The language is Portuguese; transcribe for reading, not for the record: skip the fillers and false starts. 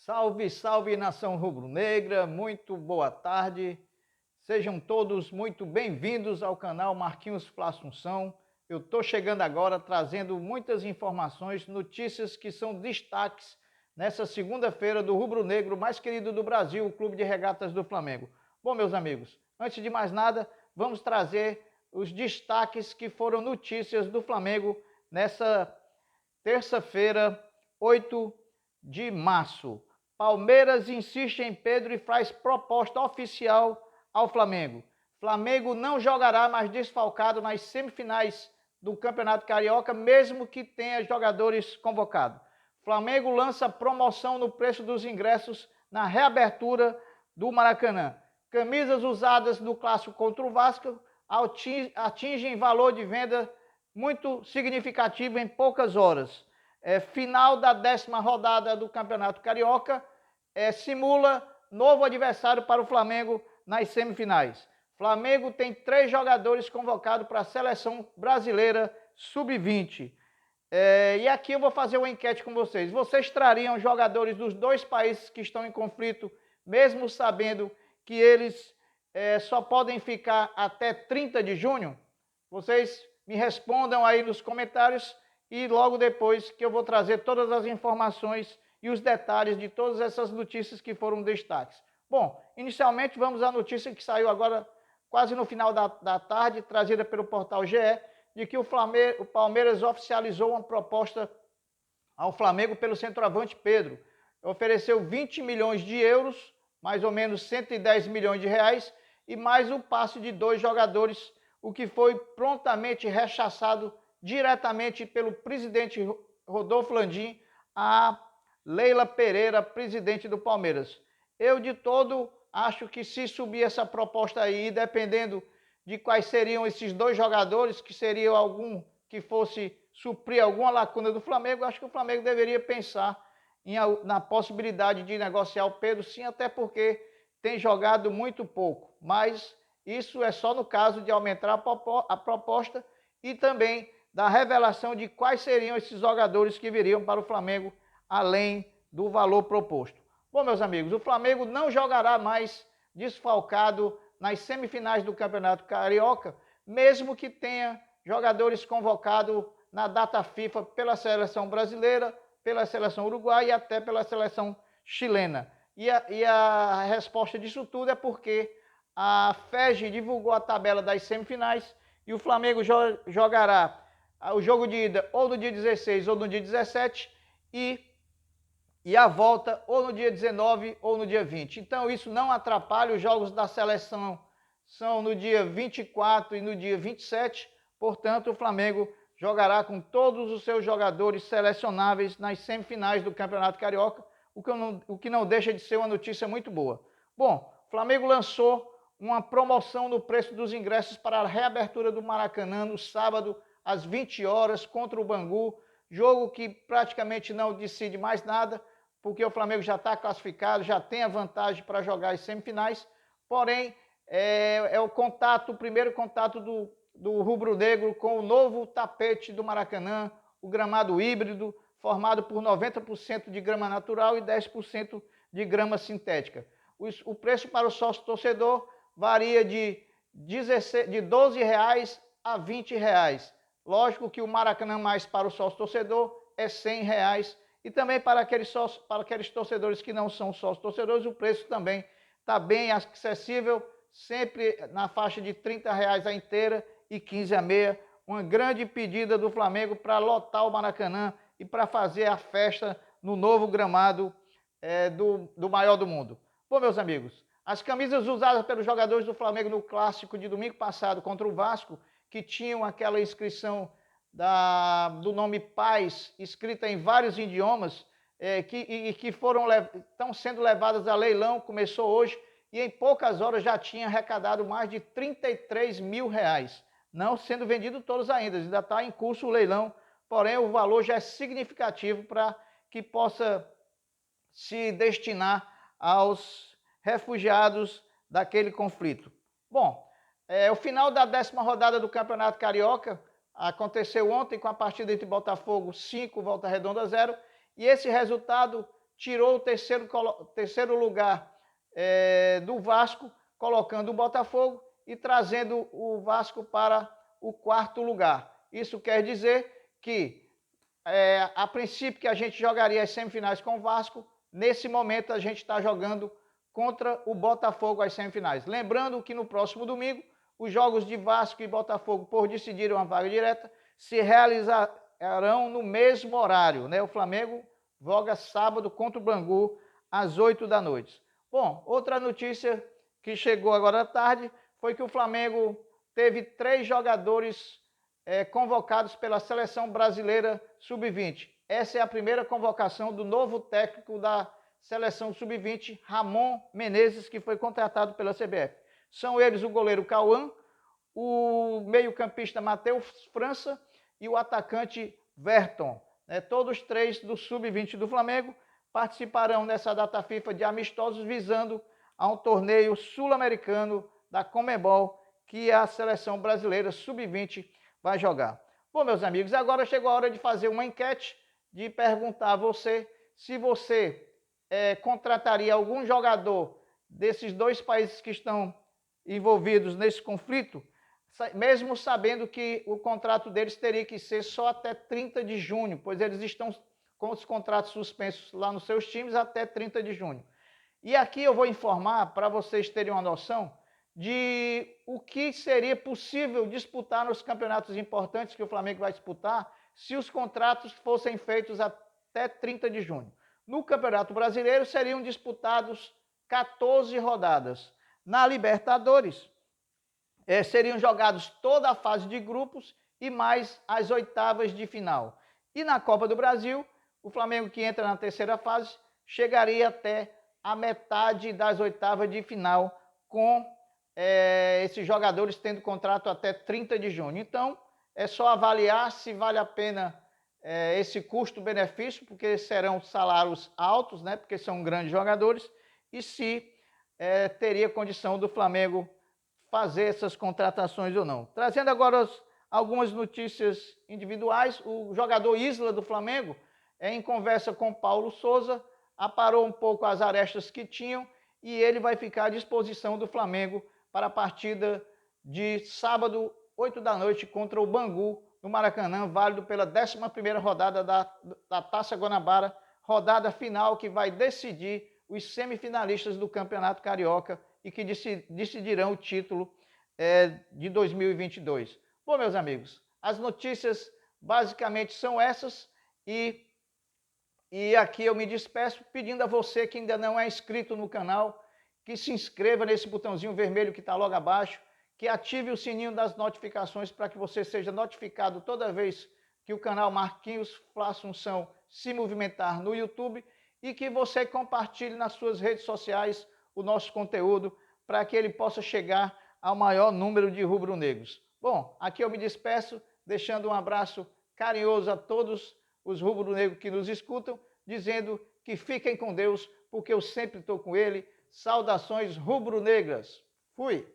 Salve, salve nação rubro-negra, muito boa tarde. Sejam todos muito bem-vindos ao canal Marquinhos Fla Assunção. Eu estou chegando agora trazendo muitas informações, notícias que são destaques nessa segunda-feira do rubro-negro mais querido do Brasil, o Clube de Regatas do Flamengo. Bom, meus amigos, antes de mais nada, vamos trazer os destaques que foram notícias do Flamengo nessa terça-feira, 8 de março. Palmeiras insiste em Pedro e faz proposta oficial ao Flamengo. Flamengo não jogará mais desfalcado nas semifinais do Campeonato Carioca, mesmo que tenha jogadores convocados. Flamengo lança promoção no preço dos ingressos na reabertura do Maracanã. Camisas usadas no clássico contra o Vasco atingem valor de venda muito significativo em poucas horas. Final da 10ª rodada do Campeonato Carioca simula novo adversário para o Flamengo nas semifinais. Flamengo tem 3 jogadores convocados para a seleção brasileira sub-20. E aqui eu vou fazer uma enquete com vocês. Vocês trariam jogadores dos 2 países que estão em conflito, mesmo sabendo que eles só podem ficar até 30 de junho? Vocês me respondam aí nos comentários e logo depois que eu vou trazer todas as informações e os detalhes de todas essas notícias que foram destaques. Bom, inicialmente vamos à notícia que saiu agora quase no final da tarde, trazida pelo portal GE, de que o Palmeiras oficializou uma proposta ao Flamengo pelo centroavante Pedro. Ofereceu 20 milhões de euros, mais ou menos 110 milhões de reais, e mais o passe de 2 jogadores, o que foi prontamente rechaçado diretamente pelo presidente Rodolfo Landim a Leila Pereira, presidente do Palmeiras. Eu de todo acho que se subir essa proposta aí, dependendo de quais seriam esses 2 jogadores, que seriam algum que fosse suprir alguma lacuna do Flamengo, acho que o Flamengo deveria pensar na possibilidade de negociar o Pedro, sim, até porque tem jogado muito pouco, mas isso é só no caso de aumentar a proposta e também da revelação de quais seriam esses jogadores que viriam para o Flamengo além do valor proposto. Bom, meus amigos, o Flamengo não jogará mais desfalcado nas semifinais do Campeonato Carioca, mesmo que tenha jogadores convocados na data FIFA pela seleção brasileira, pela seleção uruguaia e até pela seleção chilena. E a resposta disso tudo é porque a FEG divulgou a tabela das semifinais e o Flamengo jogará o jogo de ida ou no dia 16 ou no dia 17 e a volta ou no dia 19 ou no dia 20. Então isso não atrapalha, os jogos da seleção são no dia 24 e no dia 27, portanto o Flamengo jogará com todos os seus jogadores selecionáveis nas semifinais do Campeonato Carioca, o que não deixa de ser uma notícia muito boa. Bom, o Flamengo lançou uma promoção no preço dos ingressos para a reabertura do Maracanã no sábado às 20 horas contra o Bangu, jogo que praticamente não decide mais nada, porque o Flamengo já está classificado, já tem a vantagem para jogar as semifinais, porém é o primeiro contato do rubro-negro com o novo tapete do Maracanã, o gramado híbrido, formado por 90% de grama natural e 10% de grama sintética. O preço para o sócio-torcedor varia de R$12 a R$20. Lógico que o Maracanã mais para o sócio-torcedor é R$100. E também para aqueles torcedores que não são sócio-torcedores, o preço também está bem acessível, sempre na faixa de R$30 a inteira e 15 a meia. Uma grande pedida do Flamengo para lotar o Maracanã e para fazer a festa no novo gramado do maior do mundo. Bom, meus amigos, as camisas usadas pelos jogadores do Flamengo no clássico de domingo passado contra o Vasco, que tinham aquela inscrição do nome Paz, escrita em vários idiomas, que estão sendo levadas a leilão, começou hoje, e em poucas horas já tinha arrecadado mais de R$33 mil. Não sendo vendido todos ainda está em curso o leilão, porém o valor já é significativo para que possa se destinar aos refugiados daquele conflito. Bom, o final da 10ª rodada do Campeonato Carioca aconteceu ontem com a partida entre Botafogo 5, Volta Redonda 0, e esse resultado tirou o terceiro lugar do Vasco, colocando o Botafogo e trazendo o Vasco para o quarto lugar. Isso quer dizer que, a princípio, que a gente jogaria as semifinais com o Vasco, nesse momento a gente está jogando contra o Botafogo as semifinais. Lembrando que no próximo domingo, os jogos de Vasco e Botafogo, por decidirem uma vaga direta, se realizarão no mesmo horário, né? O Flamengo joga sábado contra o Bangu, às 8 da noite. Bom, outra notícia que chegou agora à tarde foi que o Flamengo teve 3 jogadores convocados pela Seleção Brasileira Sub-20. Essa é a primeira convocação do novo técnico da Seleção Sub-20, Ramon Menezes, que foi contratado pela CBF. São eles o goleiro Cauã, o meio-campista Matheus França e o atacante Verton. Todos 3 do Sub-20 do Flamengo participarão nessa data FIFA de amistosos visando a um torneio sul-americano da Conmebol que a Seleção Brasileira Sub-20 vai jogar. Bom, meus amigos, agora chegou a hora de fazer uma enquete, de perguntar a você se você contrataria algum jogador desses 2 países que estão envolvidos nesse conflito, mesmo sabendo que o contrato deles teria que ser só até 30 de junho, pois eles estão com os contratos suspensos lá nos seus times até 30 de junho. E aqui eu vou informar, para vocês terem uma noção, de o que seria possível disputar nos campeonatos importantes que o Flamengo vai disputar, se os contratos fossem feitos até 30 de junho. No Campeonato Brasileiro seriam disputados 14 rodadas. Na Libertadores, seriam jogados toda a fase de grupos e mais as oitavas de final. E na Copa do Brasil, o Flamengo, que entra na terceira fase, chegaria até a metade das oitavas de final, com esses jogadores tendo contrato até 30 de junho. Então, é só avaliar se vale a pena esse custo-benefício, porque serão salários altos, né, porque são grandes jogadores, e se teria condição do Flamengo fazer essas contratações ou não. Trazendo agora algumas notícias individuais, o jogador Isla do Flamengo, em conversa com Paulo Souza, aparou um pouco as arestas que tinham e ele vai ficar à disposição do Flamengo para a partida de sábado, 8 da noite, contra o Bangu, no Maracanã, válido pela 11ª rodada da Taça Guanabara, rodada final que vai decidir os semifinalistas do Campeonato Carioca e que decidirão o título de 2022. Bom, meus amigos, as notícias basicamente são essas e aqui eu me despeço pedindo a você que ainda não é inscrito no canal, que se inscreva nesse botãozinho vermelho que está logo abaixo, que ative o sininho das notificações para que você seja notificado toda vez que o canal Marquinhos Fla Assunção se movimentar no YouTube e que você compartilhe nas suas redes sociais o nosso conteúdo para que ele possa chegar ao maior número de rubro-negros. Bom, aqui eu me despeço, deixando um abraço carinhoso a todos os rubro-negros que nos escutam, dizendo que fiquem com Deus, porque eu sempre estou com ele. Saudações rubro-negras. Fui!